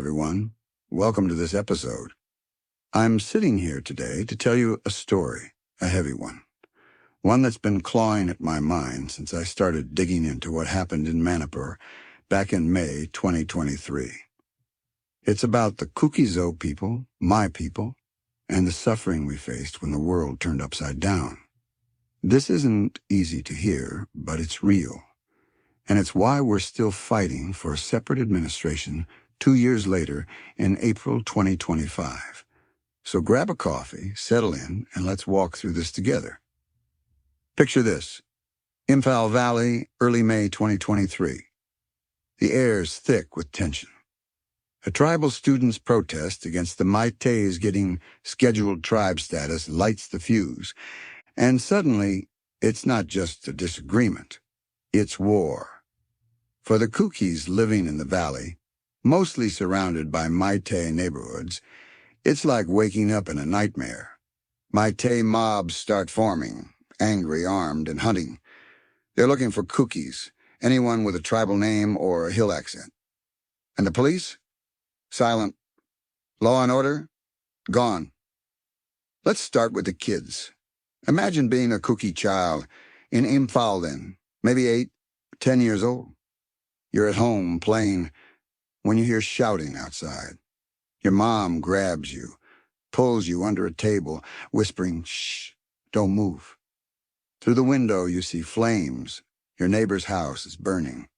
everyone. Welcome to this episode. I'm sitting here today to tell you a story, a heavy one that's been clawing at my mind since I started digging into what happened in Manipur back in May 2023. It's about the Kuki-Zo people, my people, and the suffering we faced when the world turned upside down. This isn't easy to hear, but it's real. And it's why we're still fighting for a separate administration 2 years later in April 2025. So grab a coffee, settle in, and let's walk through this together. Picture this. Imphal Valley, early May 2023. The air's thick with tension. A tribal student's protest against the Meitei's getting scheduled tribe status lights the fuse. And suddenly, it's not just a disagreement. It's war. For the Kukis living in the valley, mostly surrounded by Meitei neighborhoods, it's like waking up in a nightmare. Meitei mobs start forming, angry, armed, and hunting. They're looking for Kukis, anyone with a tribal name or a hill accent. And the police? Silent. Law and order? Gone. Let's start with the kids. Imagine being a Kuki child in Imphal then, maybe 8, 10 years old. You're at home playing when you hear shouting outside. Your mom grabs you, pulls you under a table, whispering, "Shh, don't move." Through the window you see flames. Your neighbor's house is burning.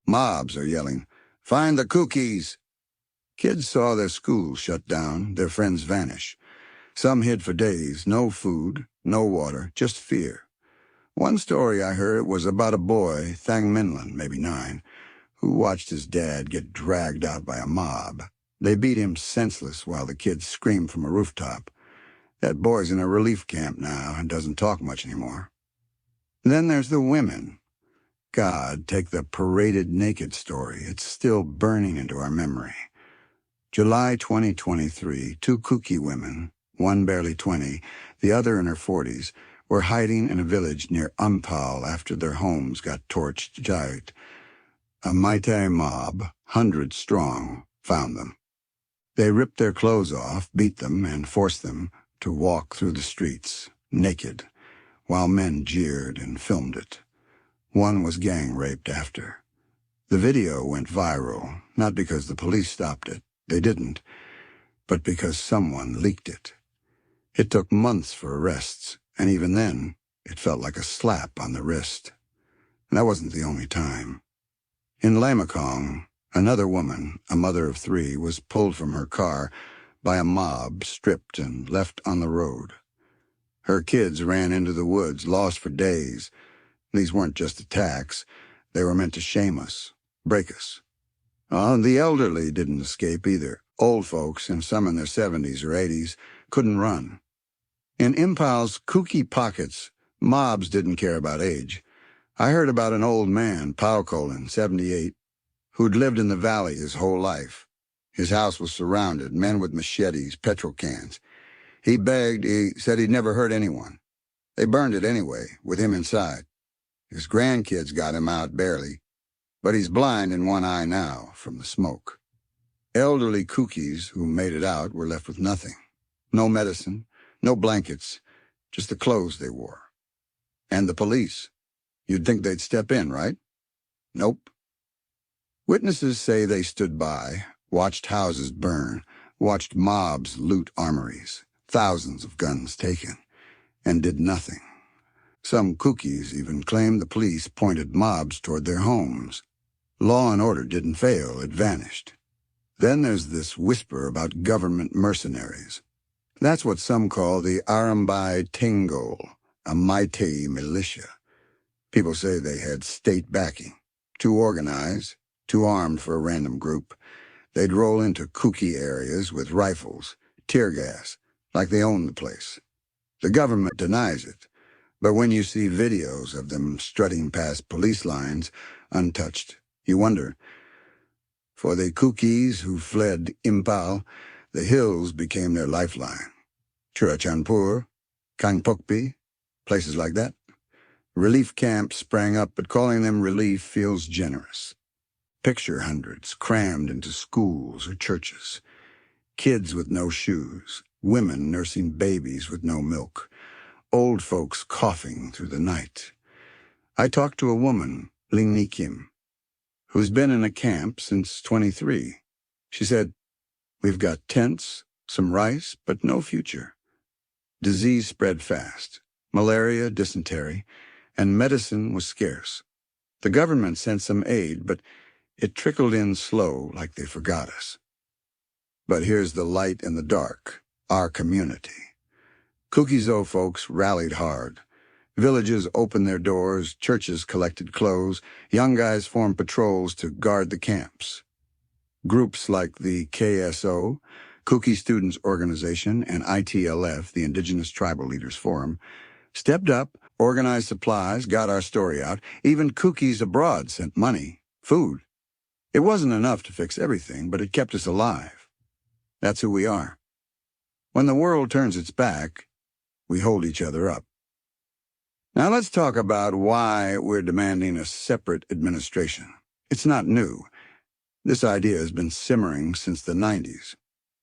Mobs are yelling, "Find the Kukis!" Kids saw their schools shut down, their friends vanish. Some hid for days, no food, no water, just fear. One story I heard was about a boy, Thang Minlan, maybe 9, who watched his dad get dragged out by a mob. They beat him senseless while the kids screamed from a rooftop. That boy's in a relief camp now and doesn't talk much anymore. Then there's the women. God, take the paraded naked story. It's still burning into our memory. July 2023, 2 Kuki women, one barely 20, the other in her 40s, were hiding in a village near Imphal after their homes got torched. A Meitei mob, hundreds strong, found them. They ripped their clothes off, beat them, and forced them to walk through the streets, naked, while men jeered and filmed it. One was gang raped after. The video went viral, not because the police stopped it, they didn't, but because someone leaked it. It took months for arrests, and even then, it felt like a slap on the wrist. And that wasn't the only time. In Lamakong, another woman, a mother of 3, was pulled from her car by a mob, stripped and left on the road. Her kids ran into the woods, lost for days. These weren't just attacks. They were meant to shame us, break us. The elderly didn't escape either. Old folks, and some in their 70s or 80s, couldn't run. In Imphal's Kuki pockets, mobs didn't care about age. I heard about an old man, Paukolin, 78, who'd lived in the valley his whole life. His house was surrounded, men with machetes, petrol cans. He begged, he said he'd never hurt anyone. They burned it anyway, with him inside. His grandkids got him out barely, but he's blind in one eye now from the smoke. Elderly Kukis who made it out were left with nothing. No medicine, no blankets, just the clothes they wore. And the police. You'd think they'd step in, right? Nope. Witnesses say they stood by, watched houses burn, watched mobs loot armories, thousands of guns taken, and did nothing. Some Kukis even claimed the police pointed mobs toward their homes. Law and order didn't fail, it vanished. Then there's this whisper about government mercenaries. That's what some call the Arambai Tingol, a Meitei militia. People say they had state backing. Too organized, too armed for a random group. They'd roll into Kuki areas with rifles, tear gas, like they owned the place. The government denies it, but when you see videos of them strutting past police lines, untouched, you wonder. For the Kukis who fled Imphal, the hills became their lifeline. Churachandpur, Kangpokpi, places like that. Relief camps sprang up, but calling them relief feels generous. Picture hundreds crammed into schools or churches. Kids with no shoes, women nursing babies with no milk, old folks coughing through the night. I talked to a woman, Ling Kim, who's been in a camp since 23. She said, "We've got tents, some rice, but no future." Disease spread fast, malaria, dysentery, and medicine was scarce. The government sent some aid, but it trickled in slow like they forgot us. But here's the light in the dark, our community. Kuki-Zo folks rallied hard. Villages opened their doors, churches collected clothes, young guys formed patrols to guard the camps. Groups like the KSO, Kuki Students Organization, and ITLF, the Indigenous Tribal Leaders Forum, stepped up, organized supplies, got our story out. Even Kukis abroad sent money, food. It wasn't enough to fix everything, but it kept us alive. That's who we are. When the world turns its back, we hold each other up. Now let's talk about why we're demanding a separate administration. It's not new. This idea has been simmering since the 90s,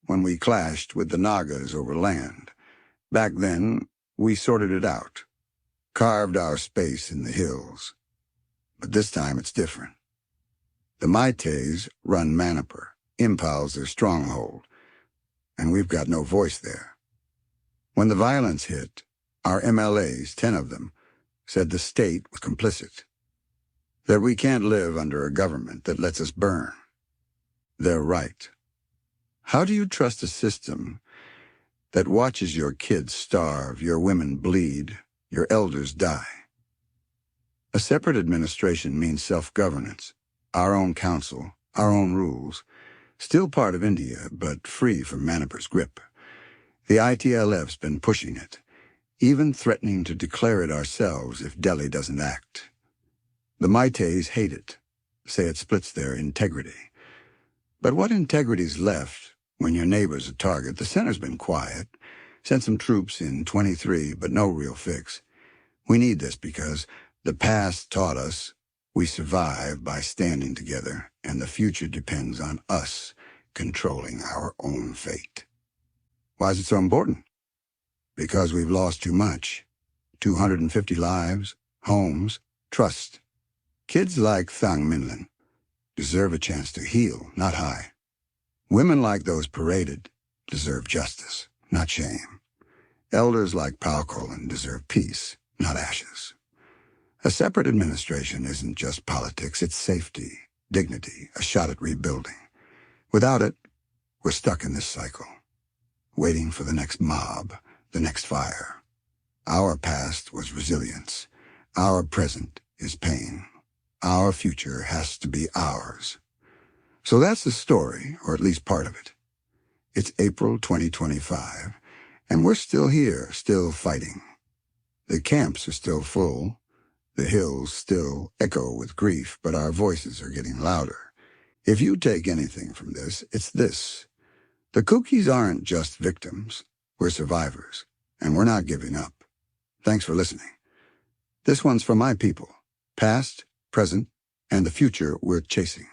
when we clashed with the Nagas over land. Back then, we sorted it out, carved our space in the hills. But this time it's different. The Meiteis run Manipur. Imphal's their stronghold, and we've got no voice there. When the violence hit, our MLAs, 10 of them, said the state was complicit, that we can't live under a government that lets us burn. They're right. How do you trust a system that watches your kids starve, your women bleed, your elders die? A separate administration means self-governance, our own council, our own rules, still part of India, but free from Manipur's grip. The ITLF's been pushing it, even threatening to declare it ourselves if Delhi doesn't act. The Meiteis hate it, say it splits their integrity. But what integrity's left when your neighbor's a target? The center's been quiet, sent some troops in 23, but no real fix. We need this because the past taught us we survive by standing together, and the future depends on us controlling our own fate. Why is it so important? Because we've lost too much. 250 lives, homes, trust. Kids like Thang Minlin deserve a chance to heal, not hide. Women like those paraded deserve justice, not shame. Elders like Palkolin deserve peace, not ashes. A separate administration isn't just politics, it's safety, dignity, a shot at rebuilding. Without it, we're stuck in this cycle, waiting for the next mob, the next fire. Our past was resilience. Our present is pain. Our future has to be ours. So that's the story, or at least part of it. It's April 2025, and we're still here, still fighting. The camps are still full. The hills still echo with grief, but our voices are getting louder. If you take anything from this, it's this. The Kukis aren't just victims. We're survivors, and we're not giving up. Thanks for listening. This one's for my people, past, present, and the future we're chasing.